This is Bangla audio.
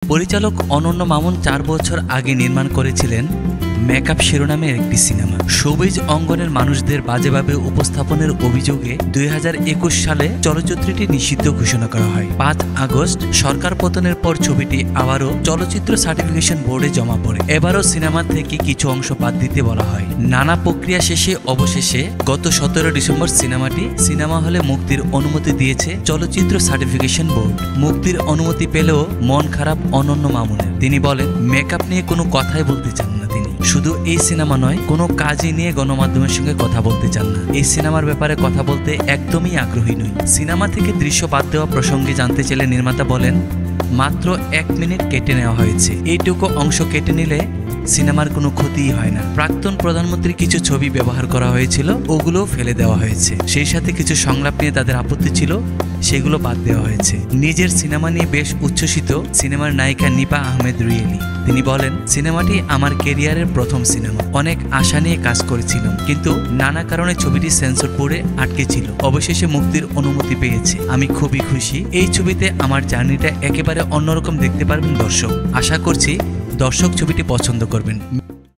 পরিচালক অনন্য মামুন 4 বছর আগে নির্মাণ করেছিলেন মেকআপ শিরোনামের একটি সিনেমা। শোবিজ অঙ্গনের মানুষদের বাজেভাবে উপস্থাপনের অভিযোগে 2021 সালে চলচ্চিত্রটি নিষিদ্ধ ঘোষণা করা হয়। 5 আগস্ট সরকার পতনের পর ছবিটি আবারও চলচ্চিত্র সার্টিফিকেশন বোর্ডে জমা পড়ে। এবারও সিনেমা থেকে কিছু অংশ বাদ দিতে বলা হয়। নানা প্রক্রিয়া শেষে অবশেষে গত 17 ডিসেম্বর সিনেমাটি সিনেমা হলে মুক্তির অনুমতি দিয়েছে চলচ্চিত্র সার্টিফিকেশন বোর্ড। মুক্তির অনুমতি পেলেও মন খারাপ অনন্য মামুনের। তিনি বলেন, মেকআপ নিয়ে কোনো কথাই বলতে চান না তিনি। শুধু এই সিনেমা নয়, কোনো কাজই নিয়ে গণমাধ্যমের সঙ্গে কথা বলতে চান না। এই সিনেমার ব্যাপারে কথা বলতে একদমই আগ্রহী নই। সিনেমা থেকে দৃশ্য বাদ দেওয়া প্রসঙ্গে জানতে চাইলে নির্মাতা বলেন, মাত্র 1 মিনিট কেটে নেওয়া হয়েছে। এইটুকু অংশ কেটে নিলে সিনেমার কোনো ক্ষতিই হয় না। প্রাক্তন প্রধানমন্ত্রীর কিছু ছবি ব্যবহার করা হয়েছিল, ওগুলোও ফেলে দেওয়া হয়েছে। সেই সাথে কিছু সংলাপ নিয়ে তাদের আপত্তি ছিল, সেগুলো বাদ দেওয়া হয়েছে। নিজের সিনেমা নিয়ে বেশ উচ্ছ্বসিত সিনেমার নায়িকা নিপা আহমেদ রুয়েলি। তিনি বলেন, সিনেমাটি আমার ক্যারিয়ারের প্রথম সিনেমা। অনেক আশা নিয়ে কাজ করেছিলাম, কিন্তু নানা কারণে ছবিটি সেন্সর বোর্ডে আটকে ছিল। অবশেষে মুক্তির অনুমতি পেয়েছে। আমি খুবই খুশি। এই ছবিতে আমার জার্নিটা একেবারে অন্যরকম দেখতে পারবেন দর্শক। আশা করছি দর্শক ছবিটি পছন্দ করবেন।